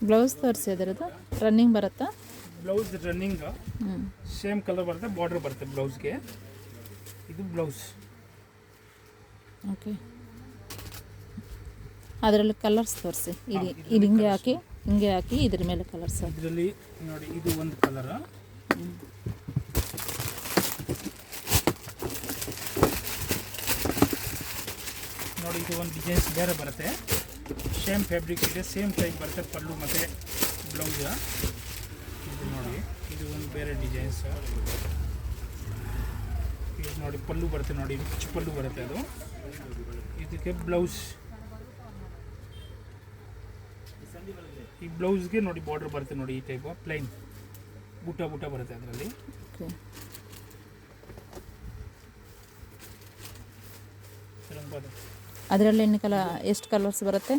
Blouse ತೋರಿಸಿ ಅದರದ್ದು running ಬರುತ್ತಾ? ಬ್ಲೌಸ್ ರನ್ನಿಂಗ್ ಸೇಮ್ ಕಲರ್ ಬರುತ್ತೆ, ಬಾರ್ಡರ್ ಬರುತ್ತೆ ಬ್ಲೌಸ್ಗೆ. ಇದು ಬ್ಲೌಸ್. ಓಕೆ, ಅದರಲ್ಲಿ ಕಲರ್ಸ್ ತೋರಿಸಿ. ಇದು ಹಿಂಗೆ ಹಾಕಿ ಇದ್ರ ಮೇಲೆ ಕಲರ್ಸ್. ಇದರಲ್ಲಿ ನೋಡಿ, ಇದು ಒಂದು ಕಲರ್. ನೋಡಿ, ಇದು ಒಂದು ಡಿಸೈನ್ಸ್ ಬೇರೆ ಬರುತ್ತೆ. ಸೇಮ್ ಫ್ಯಾಬ್ರಿಕ್ ಇದೆ, ಸೇಮ್ ಟೈಪ್ ಬರುತ್ತೆ ಪಲ್ಲು ಮತ್ತು ಬ್ಲೌಸ್. ಇದು ನೋಡಿ, ಇದು ಒಂದು ಬೇರೆ ಡಿಸೈನ್ಸ್. ಇದು ನೋಡಿ ಪಲ್ಲು ಬರುತ್ತೆ, ನೋಡಿ ರಿಚ್ ಪಲ್ಲು ಬರುತ್ತೆ. ಅದು ಇದಕ್ಕೆ ಬ್ಲೌಸ್. ಈ ಬ್ಲೌಸ್ಗೆ ನೋಡಿ ಬಾರ್ಡರ್ ಬರುತ್ತೆ, ನೋಡಿ ಈ ಟೈಪ್ ಪ್ಲೈನ್ ಬುಟ್ಟ ಬರುತ್ತೆ ಅದರಲ್ಲಿ. ಅದರಲ್ಲಿ ಎಷ್ಟು ಕಲರ್ಸ್ ಬರುತ್ತೆ?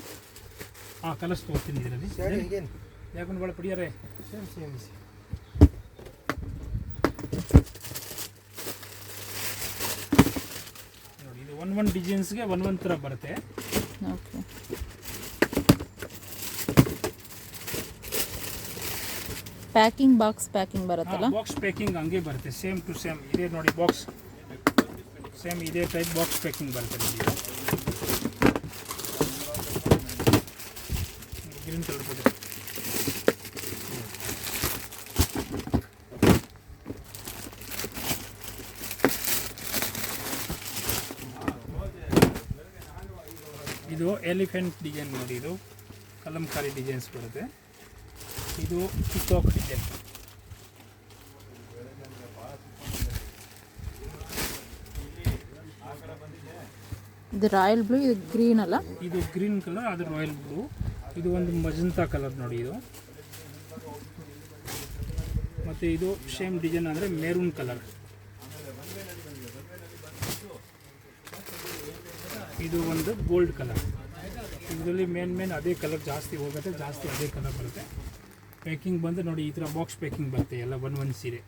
ಕಲರ್ಸ್ ತೋರಿಸ್ತೀನಿ ಇದರಲ್ಲಿ. ಯಾಕಂದ್ರೆ ಭಾಳ ಪಡಿಯಾರೆ. ನೋಡಿ, ಇದು ಒಂದು ಡಿಸೈನ್ಸ್ಗೆ ಒಂದು ಥರ ಬರುತ್ತೆ. ಓಕೆ, ಬಾಕ್ಸ್ ಪ್ಯಾಕಿಂಗ್ ಬರುತ್ತಲ್ಲ? ಬಾಕ್ಸ್ ಪ್ಯಾಕಿಂಗ್ ಹಂಗೆ ಬರುತ್ತೆ, ಸೇಮ್ ಟು ಸೇಮ್. ಇದೇ ನೋಡಿ ಬಾಕ್ಸ್ ಸೇಮ್ ಇದೇ ಟೈಪ್ ಬಾಕ್ಸ್ ಪ್ಯಾಕಿಂಗ್ ಬರುತ್ತೆ. ಗ್ರೀನ್ ಕಲರ್ ಬರುತ್ತೆ. ಇದು ಎಲಿಫೆಂಟ್ ಡಿಸೈನ್ ನೋಡಿ, ಇದು ಕಲಂಕಾರಿ ಡಿಸೈನ್ಸ್ ಬರುತ್ತೆ. ಇದು ಪಿಕಾಕ್ ಡಿಸೈನ್. ಇದು ರಾಯಲ್ ಬ್ಲೂ, ಇದು ಗ್ರೀನ್ ಅಲ್ಲ? ಇದು ಗ್ರೀನ್ ಕಲರ್, ಅದು ರಾಯಲ್ ಬ್ಲೂ. ಇದು ಒಂದು ಮಜಂತಾ ಕಲರ್ ನೋಡಿ ಇದು. ಮತ್ತು ಇದು ಸೇಮ್ ಡಿಸೈನ್ ಅಂದರೆ ಮೆರೂನ್ ಕಲರ್. ಇದು ಒಂದು ಗೋಲ್ಡ್ ಕಲರ್. ಇದರಲ್ಲಿ ಮೇನ್ ಅದೇ ಕಲರ್ ಜಾಸ್ತಿ ಹೋಗುತ್ತೆ, ಜಾಸ್ತಿ ಅದೇ ಕಲರ್ ಬರುತ್ತೆ. ಪ್ಯಾಕಿಂಗ್ ಬಂದು ನೋಡಿ ಈ ಥರ ಬಾಕ್ಸ್ ಪ್ಯಾಕಿಂಗ್ ಬರುತ್ತೆ ಎಲ್ಲ ಒಂದು ಸೀರೆ.